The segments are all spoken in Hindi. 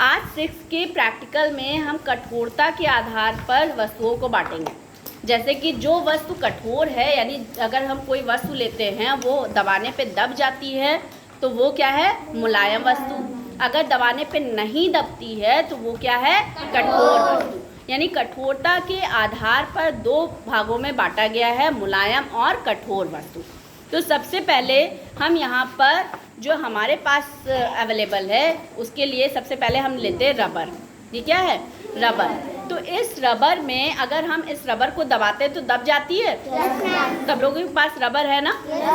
आज 6 के प्रैक्टिकल में हम कठोरता के आधार पर वस्तुओं को बांटेंगे। जैसे कि जो वस्तु कठोर है, यानी अगर हम कोई वस्तु लेते हैं वो दबाने पे दब जाती है तो वो क्या है, मुलायम वस्तु। अगर दबाने पे नहीं दबती है तो वो क्या है, कठोर वस्तु। यानी कठोरता के आधार पर 2 भागों में बांटा गया है, मुलायम और कठोर वस्तु। तो सबसे पहले हम यहाँ पर जो हमारे पास अवेलेबल है उसके लिए सबसे पहले हम लेते हैं रबर। ये क्या है, रबर। तो इस रबर में अगर हम इस रबर को दबाते हैं तो दब जाती है। सब लोगों के पास रबर है ना,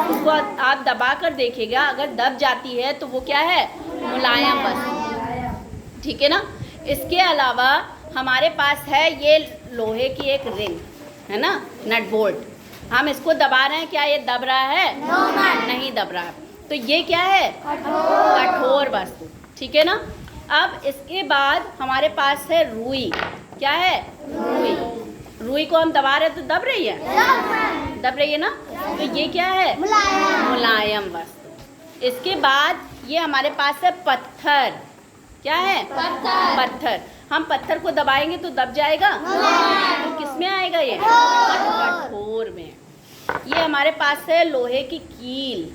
उसको आप दबा कर देखिएगा, अगर दब जाती है तो वो क्या है, मुलायम वस्तु। ठीक है ना। इसके अलावा हमारे पास है ये लोहे की एक रिंग है ना, नट बोल्ट। हम इसको दबा रहे हैं, क्या ये दब रहा है? नहीं दब रहा है। तो ये क्या है, कठोर वस्तु। ठीक है ना। अब इसके बाद हमारे पास है रुई। क्या है, रुई। रुई को हम दबा रहे हैं तो दब रही है, दब रही है ना। तो ये क्या है, मुलायम वस्तु। इसके बाद ये हमारे पास है पत्थर। क्या है, पत्थर। हम पत्थर को दबाएंगे तो दब जाएगा, तो किस में आएगा ये, कठोर में। ये हमारे पास है लोहे की कील।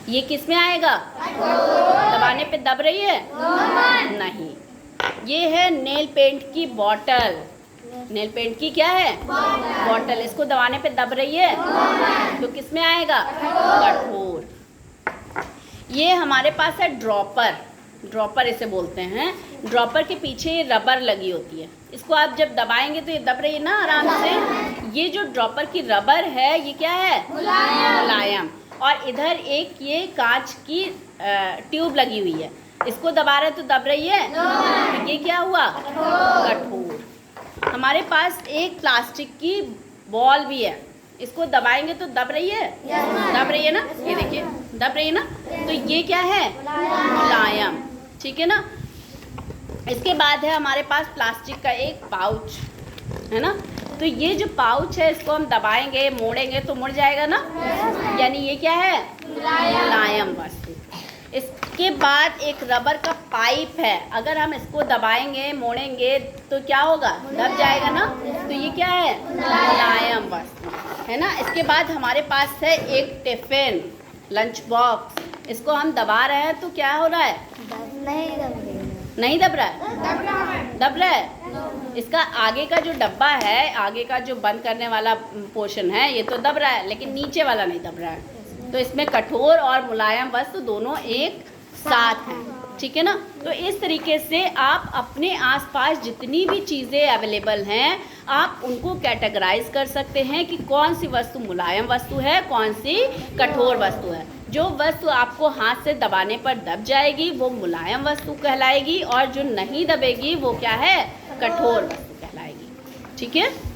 ये किस में आएगा, दबाने पे दब रही है, नहीं। ये है नेल पेंट की बॉटल। नेल पेंट की क्या है, बॉटल। इसको दबाने पे दब रही है तो किस में आएगा, कठोर। ये हमारे पास है ड्रॉपर। ड्रॉपर इसे बोलते हैं। ड्रॉपर के पीछे रबर लगी होती है, इसको आप जब दबाएंगे तो ये दब रही है ना आराम से। ये जो ड्रॉपर की रबर है ये क्या है, मुलायम। और इधर एक ये कांच की ट्यूब लगी हुई है, इसको दबा रहे तो दब रही है, तो ये क्या हुआ, कठोर। हमारे पास एक प्लास्टिक की बॉल भी है, इसको दबाएंगे तो दब रही है, दब रही है ना, ये देखिए दब रही है ना। तो ये क्या है, मुलायम। ठीक है ना। इसके बाद है हमारे पास प्लास्टिक का एक पाउच है ना। तो ये जो पाउच है इसको हम दबाएंगे, मोड़ेंगे तो मुड़ जाएगा ना, यानी ये क्या है, मुलायम वस्तु। इसके बाद एक रबर का पाइप है, अगर हम इसको दबाएंगे मोड़ेंगे तो क्या होगा, दब जाएगा ना, तो ये क्या है, मुलायम वस्तु है ना। इसके बाद हमारे पास है एक टिफिन, लंच बॉक्स। इसको हम दबा रहे हैं तो क्या हो रहा है, नहीं दब रहा है, दब रहा है। इसका आगे का जो डब्बा है, आगे का जो बंद करने वाला पोर्शन है ये तो दब रहा है, लेकिन नीचे वाला नहीं दब रहा है। तो इसमें कठोर और मुलायम वस्तु दोनों एक साथ हैं। ठीक है ना। तो इस तरीके से आप अपने आसपास जितनी भी चीज़ें अवेलेबल हैं आप उनको कैटेगराइज कर सकते हैं कि कौन सी वस्तु मुलायम वस्तु है, कौन सी कठोर वस्तु है। जो वस्तु आपको हाथ से दबाने पर दब जाएगी वो मुलायम वस्तु कहलाएगी, और जो नहीं दबेगी वो क्या है, कठोर वस्तु कहलाएगी। ठीक है।